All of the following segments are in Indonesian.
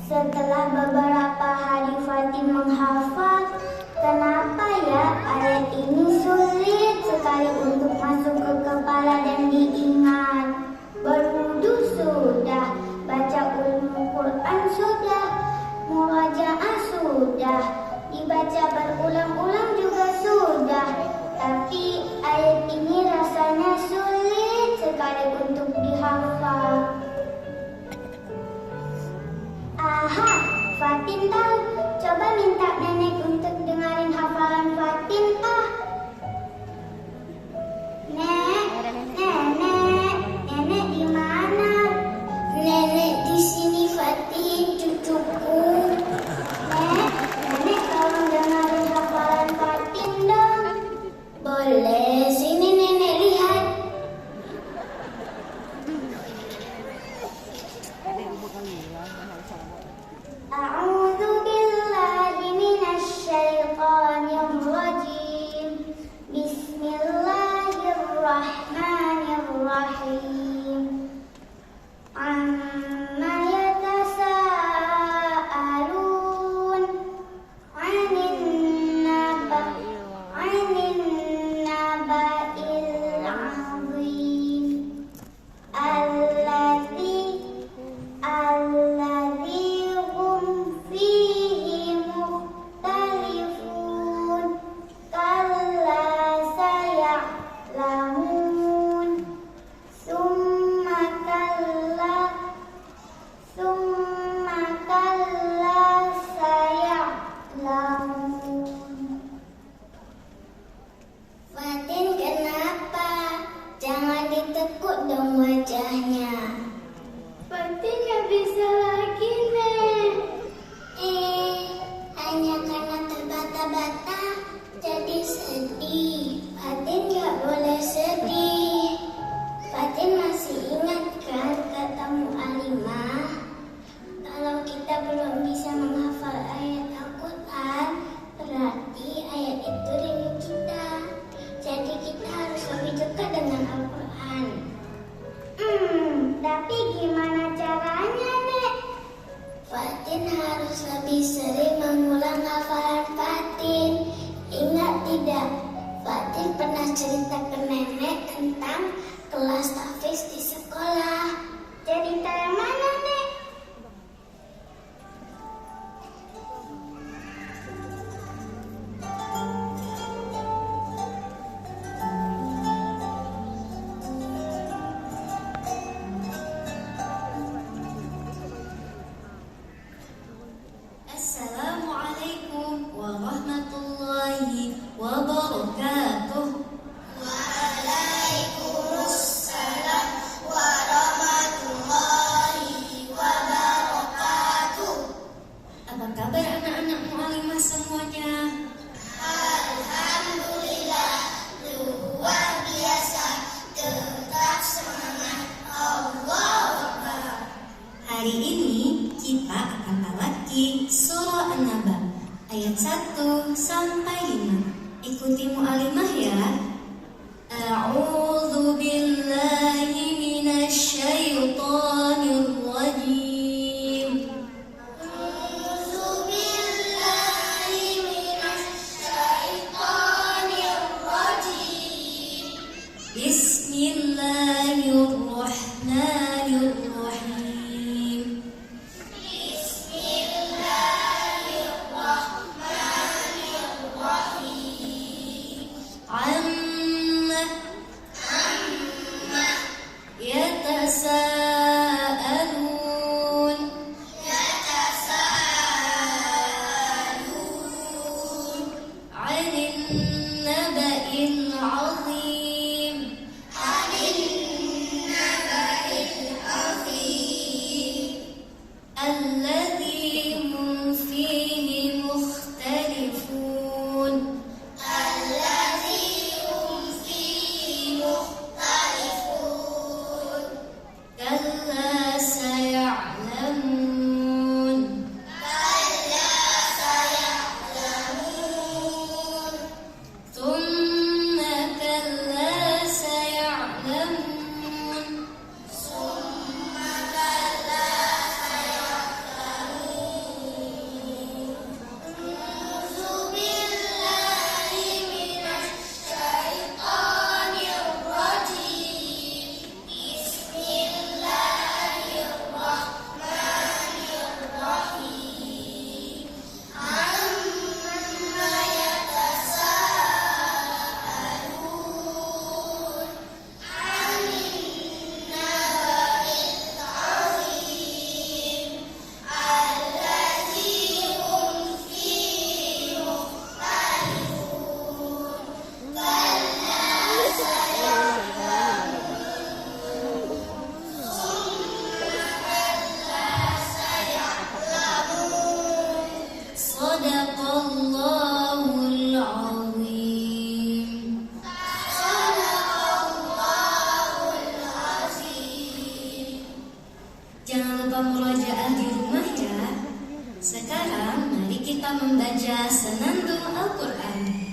Setelah beberapa hari Fatin menghafal, kenapa ya ayat ini sulit sekali untuk masuk ke kepala dan diingat? Berwudu sudah, baca ulumul Quran sudah, murajaah sudah, dibaca berulang-ulang juga sudah. Tapi ayat ini rasanya sulit sekali untuk dihafal. Aha, Fatin tahu. Coba minta nenek untuk dengarin hafalan Fatin, ah. Nenek di mana? Nenek di sini, Fatin, cucuku. Nenek tolong dengarin hafalan Fatin dong. Boleh, sini nenek lihat. A'udzu billahi minasy syaithanir rajim. Bismillahirrahmanirrahim. Amma yatasaalun 'anil naba'il 'azim. Alladzi hum fihi mukhtalifun. Kalla saya'lamun. Summa kalla saya'lamun. Fatin, kenapa? Jangan ditekuk dong wajahnya. Fatin gak bisa lagi, Nek. Hanya karena terbata-bata jadi sedih. Fatin gak boleh sedih. Fatin masih ingat kan kata Mu'alimah? Kalau kita belum bisa menghafal ayat Al-Quran, berarti ayat itu rindu kita. Jadi kita harus lebih dekat dengan Al-Quran. Tapi gimana caranya, Nek? Fatin harus lebih sering mengulang hafalan Fatin. Ingat tidak? Fatin pernah cerita ke nenek tentang kelas tahfiz di sekolah. Cerita yang mana, Nek? Assalamualaikum warahmatullahi wabarakatuh. Waalaikumsalam warahmatullahi wabarakatuh. Apa kabar anak-anak Mu'alimah semuanya? Alhamdulillah, luar biasa, tetap semangat. Allahu Akbar. Hari ini kita akan melaki surah An-Naba ayat 1 sampai 5. Ikuti Mu'alimah ya. A'udzu billahi minasy syaithanir rajim. A'udzu billahi minasy syaithanir rajim. Bismillahirrahmanirrahim. Bismillahirrahmanirrahim. Amma yatasaalun. Yatasaalun 'anil naba'il 'azim. 'anil naba'il 'azim. Alladzi hum fihi mukhtalifun. Alladzi hum fihi mukhtalifun. Kalla saya'lamun. Kalla saya'lamun. Thumma kalla saya'lamun. Summa kalla saya'lamun. membaca Senandung Al-Quran.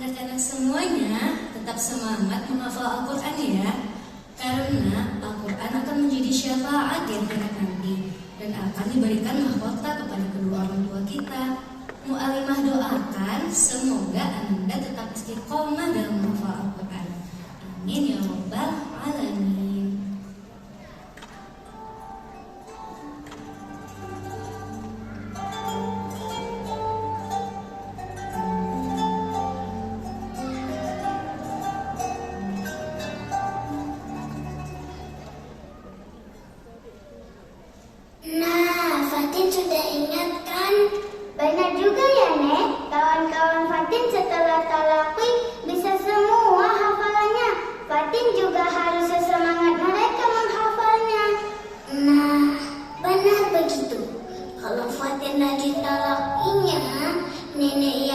Anak-anak semuanya tetap semangat menghafal Al-Quran ya, karena Al-Quran akan menjadi syafaat di akhirat nanti dan akan diberikan mahkota kepada kedua orang tua kita. Mu'alimah doakan semoga Anda tetap istiqomah dalam menghafal Al-Quran. Amin ya rabbal alamin. Nah, Fatin sudah ingat kan? Banyak juga ya, Nek. Kawan-kawan Fatin setelah talaqi bisa semua hafalannya. Fatin juga harus sesemangat mereka menghafalnya. Nah, benar begitu. Kalau Fatin lagi talaqinya, nenek